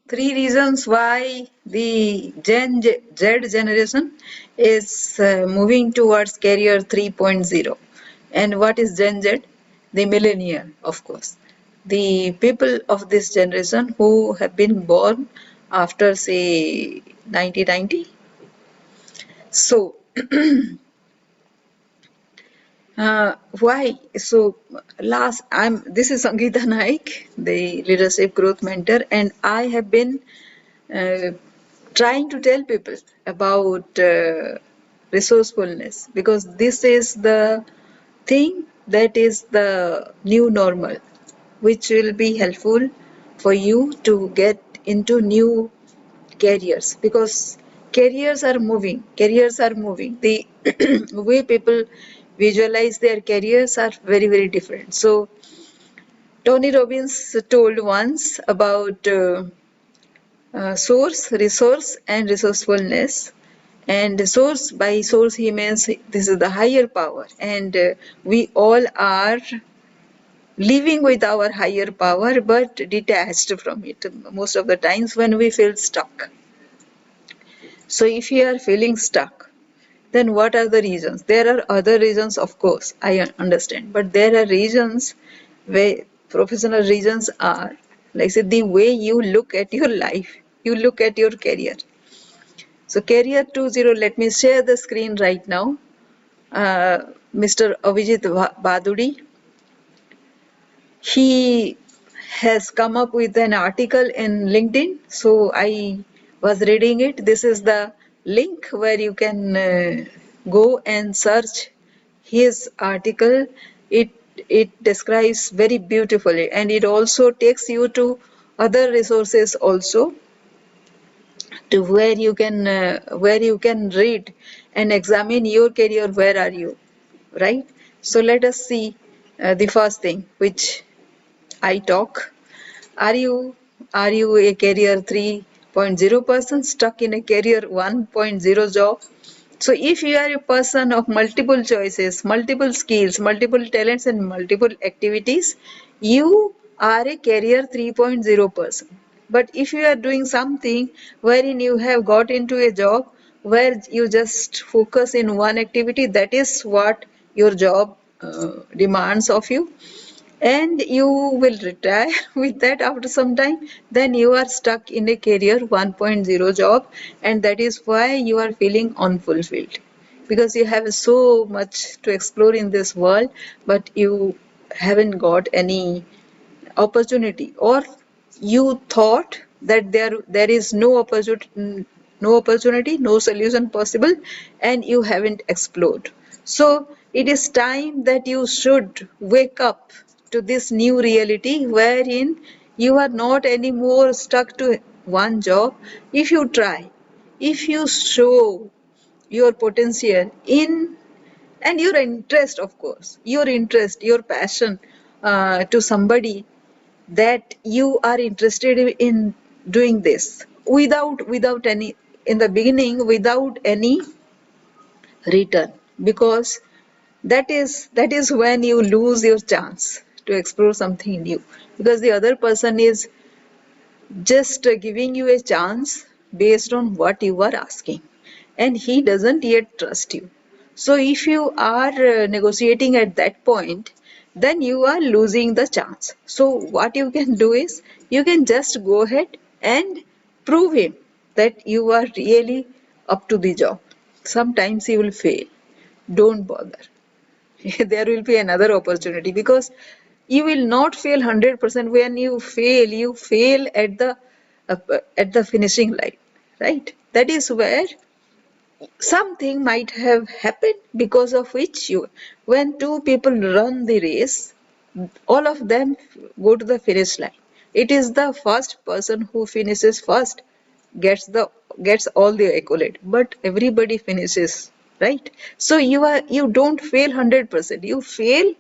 Three reasons why the Z generation is moving towards career 3.0. And what is Gen Z? The millennial, of course. The people of this generation who have been born after, say, 1990. So, why? So, this is Sangeeta Naik, the leadership growth mentor, and I have been uh, trying to tell people about resourcefulness, because this is the thing that is the new normal, which will be helpful for you to get into new careers, because careers are moving. The way people visualize their careers are very, very different. So Tony Robbins told once about source, resource, and resourcefulness. And source, by source, he means this is the higher power, and we all are living with our higher power but detached from it most of the times when we feel stuck. So, if you are feeling stuck, then what are the reasons? There are other reasons, of course, I understand, but there are reasons where professional reasons are, like say, the way you look at your life, you look at your career. So Career 2.0, let me share the screen right now. Mr. Avijit Baduri, he has come up with an article in LinkedIn. So I was reading it. This is the link where you can go and search his article. It describes very beautifully, and it also takes you to other resources also, to where you can read and examine your career. Where are you, right? So let us see the first thing which I talk. Are you a career 3.0 person stuck in a career 1.0 job? So if you are a person of multiple choices, multiple skills, multiple talents, and multiple activities, you are a career 3.0 person. But if you are doing something wherein you have got into a job where you just focus in one activity, that is what your job demands of you, and you will retire with that after some time, then you are stuck in a career 1.0 job, and that is why you are feeling unfulfilled, because you have so much to explore in this world, but you haven't got any opportunity, or you thought that there is no opportunity, no solution possible, and you haven't explored. So it is time that you should wake up to this new reality wherein you are not anymore stuck to one job. If you try, if you show your potential in, and your interest, of course, your passion to somebody, that you are interested in doing this without any, in the beginning, without any return, because that is when you lose your chance to explore something new, because the other person is just giving you a chance based on what you are asking, and he doesn't yet trust you. So if you are negotiating at that point, then you are losing the chance. So what you can do is, you can just go ahead and prove him that you are really up to the job. Sometimes you will fail, don't bother. There will be another opportunity, because you will not fail 100%. When you fail at the finishing line, right? That is where something might have happened, because of which you, when two people run the race, all of them go to the finish line. It is the first person who finishes first gets all the accolade, but everybody finishes, right? So you don't fail 100%, you fail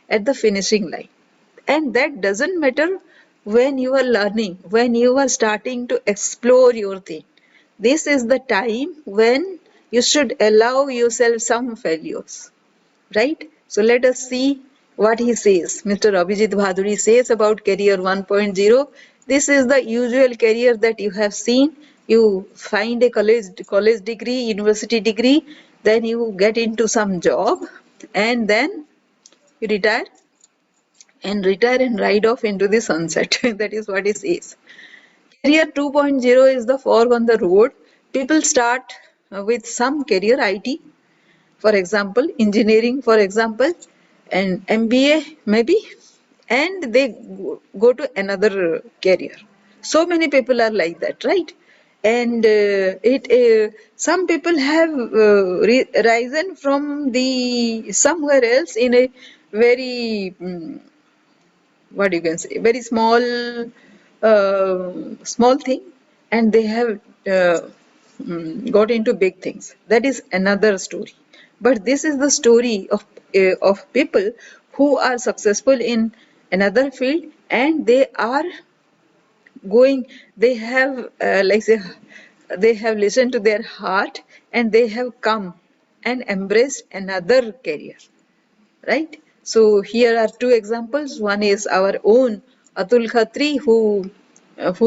at the finishing line. And that doesn't matter when you are learning, when you are starting to explore your thing. This is the time when you should allow yourself some failures, right? So let us see what he says. Mr. Abhijit Bhaduri says about Career 1.0. This is the usual career that you have seen. You find a college degree, university degree, then you get into some job, and then you retire and ride off into the sunset. That is what it is. Career 2.0 is the fork on the road. People start with some career, IT, for example, engineering, for example, and MBA maybe, and they go to another career. So many people are like that, right? And it some people have risen from the somewhere else in a very what you can say, very small thing, and they have got into big things. That is another story. But this is the story of people who are successful in another field, and they are going. They have like say, they have listened to their heart, and they have come and embraced another career, right? So here are two examples. One is our own Atul Khatri, who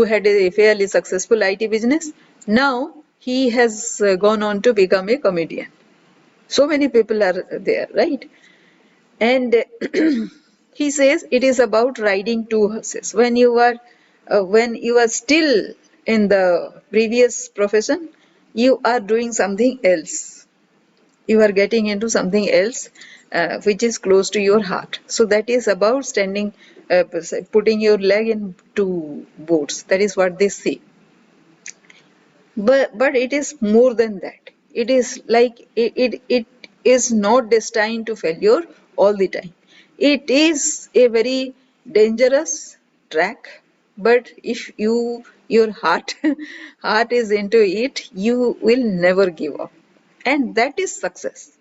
had a fairly successful IT business. Now he has gone on to become a comedian. So many people are there, right? And he says it is about riding two horses. When you are still in the previous profession, you are doing something else. You are getting into something else which is close to your heart. So that is about putting your leg in two boats. That is what they say. But it is more than that. It is like it is not destined to failure all the time. It is a very dangerous track, but if your heart heart is into it, you will never give up. And that is success.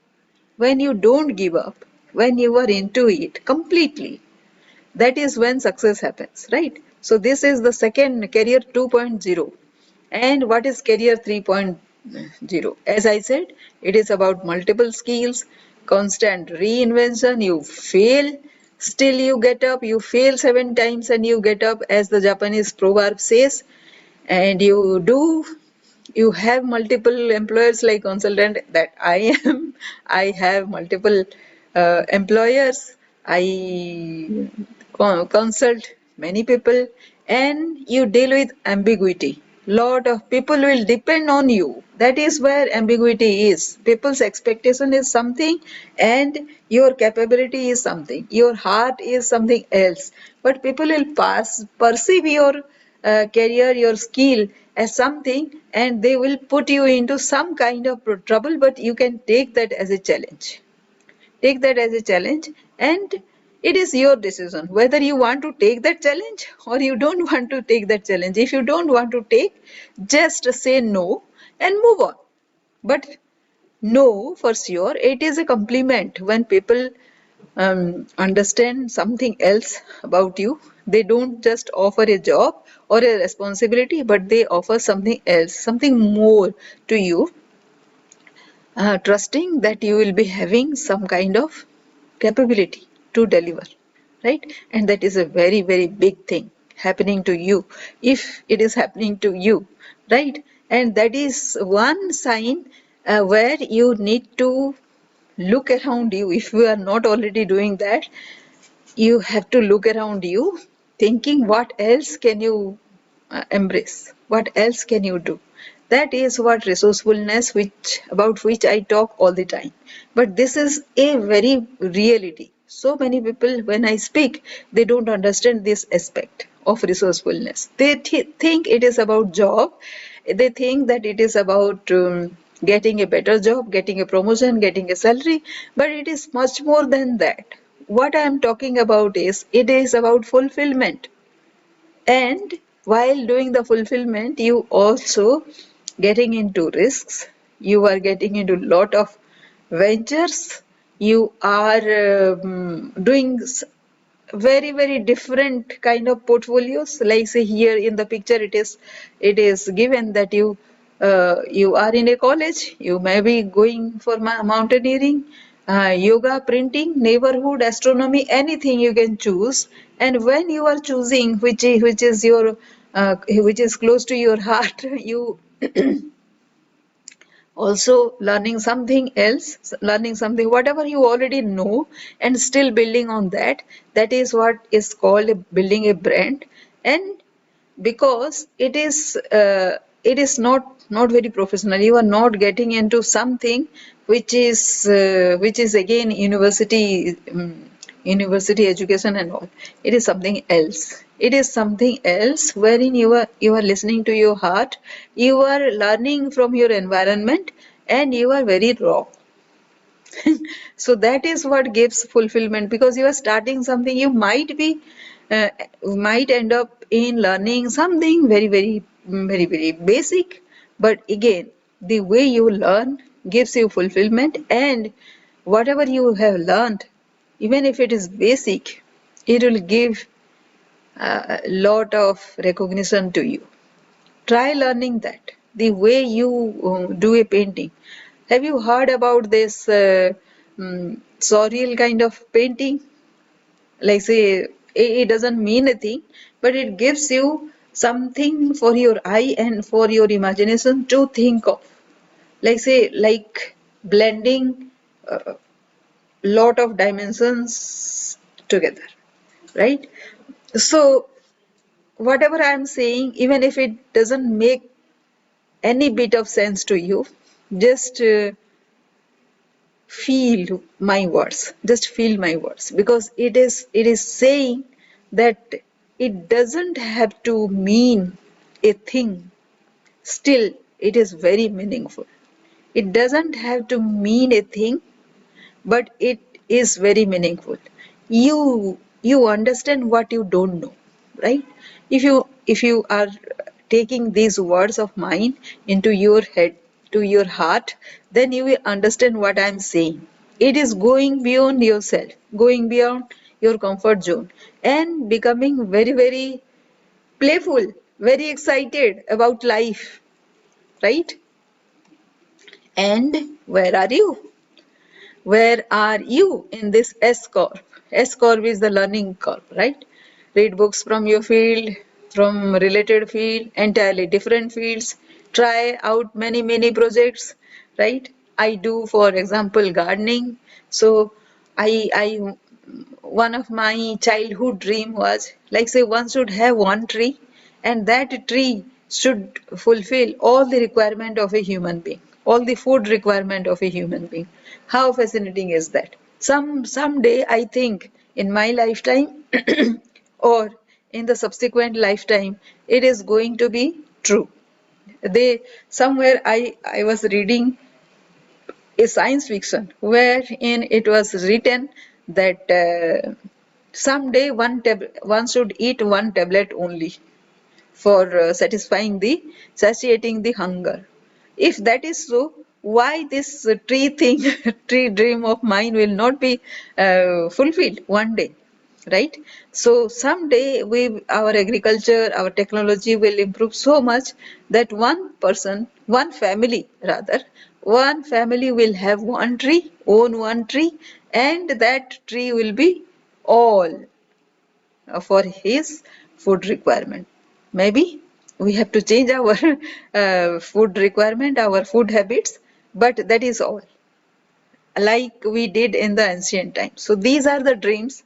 When you don't give up, when you are into it completely, that is when success happens, right? So this is the second career 2.0. And what is career 3.0? As I said, it is about multiple skills, constant reinvention. You fail, still you get up. You fail 7 times and you get up, as the Japanese proverb says. And you have multiple employers like consultant that I am. I have multiple employers. I consult many people, and you deal with ambiguity. Lot of people will depend on you. That is where ambiguity is. People's expectation is something, and your capability is something, your heart is something else. But people will perceive your career, your skill as something, and they will put you into some kind of trouble, but you can take that as a challenge. Take that as a challenge, and it is your decision whether you want to take that challenge or you don't want to take that challenge. If you don't want to take, just say no and move on. But no, for sure, it is a compliment when people understand something else about you. They don't just offer a job or a responsibility, but they offer something else, something more to you, trusting that you will be having some kind of capability to deliver, right? And that is a very, very big thing happening to you, if it is happening to you, right? And that is one sign where you need to look around you. If you are not already doing that, you have to look around you, thinking what else can you embrace, what else can you do. That is what resourcefulness, which about which I talk all the time. But this is a very reality. So many people, when I speak, they don't understand this aspect of resourcefulness. They think it is about job. They think that it is about getting a better job, getting a promotion, getting a salary, but it is much more than that. What I am talking about is, it is about fulfillment. And while doing the fulfillment, you also getting into risks. You are getting into lot of ventures. You are doing very, very different kind of portfolios. Like say here in the picture, it is given that you are in a college. You may be going for mountaineering. yoga, printing, neighborhood, astronomy, anything you can choose. And when you are choosing which is close to your heart, you also learning something whatever you already know, and still building on that. That is what is called building a brand. And because it is not very professional, you are not getting into something which is again university education and all. It is something else. It is something else wherein you are listening to your heart, you are learning from your environment, and you are very raw. So that is what gives fulfillment, because you are starting something. You uh, might end up in learning something very basic, but again, the way you learn gives you fulfillment. And whatever you have learned, even if it is basic, it will give a lot of recognition to you. Try learning that. The way you do a painting. Have you heard about this surreal kind of painting? Like, say, it doesn't mean a thing, but it gives you something for your eye and for your imagination to think of. Like, say, like blending a lot of dimensions together, right? So, whatever I'm saying, even if it doesn't make any bit of sense to you, just feel my words, because it is saying that it doesn't have to mean a thing, still it is very meaningful. It doesn't have to mean a thing, but it is very meaningful. You understand what you don't know, right? If you are taking these words of mine into your head, to your heart, then you will understand what I'm saying. It is going beyond yourself, going beyond your comfort zone, and becoming very playful, very excited about life, right? And where are you? Where are you in this S Corp? S Corp is the learning corp, right? Read books from your field, from related field, entirely different fields. Try out many projects, right? I do, for example, gardening. So I one of my childhood dream was, like, say, one should have one tree, and that tree should fulfill all the requirement of a human being, all the food requirement of a human being. How fascinating is that? Someday I think in my lifetime or in the subsequent lifetime, it is going to be true. They Somewhere I was reading a science fiction wherein it was written that someday one should eat one tablet only for satisfying the satiating the hunger. If that is so, why this tree thing, tree dream of mine will not be fulfilled one day, right? So someday our agriculture, our technology will improve so much that one family rather, one family will have one tree, own one tree, and that tree will be all for his food requirement. Maybe we have to change our food requirement, our food habits, but that is all, like we did in the ancient times. So these are the dreams,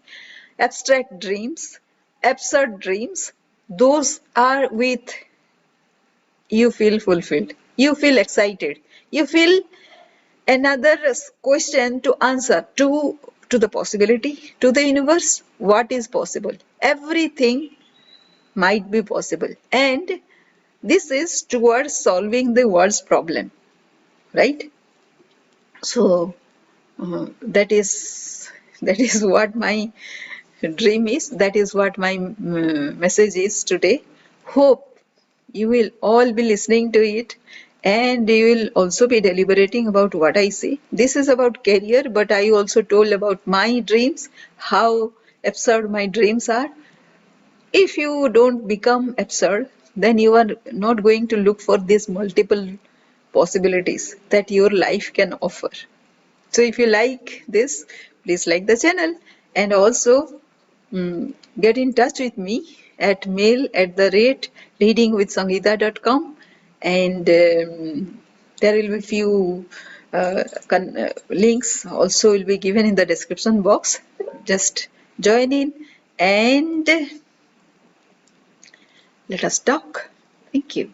abstract dreams, absurd dreams. Those are with you feel fulfilled, you feel excited, you feel another question to answer to the possibility, to the universe. What is possible? Everything might be possible, and this is towards solving the world's problem, right? So that is what my dream is, that is what my message is today. Hope you will all be listening to it, and you will also be deliberating about what I say. This is about career, but I also told about my dreams, how absurd my dreams are. If you don't become absurd, then you are not going to look for these multiple possibilities that your life can offer. So if you like this, please like the channel, and also get in touch with me at mail@readingwithsangeeta.com, and there will be few links also will be given in the description box. Just join in and let us talk. Thank you.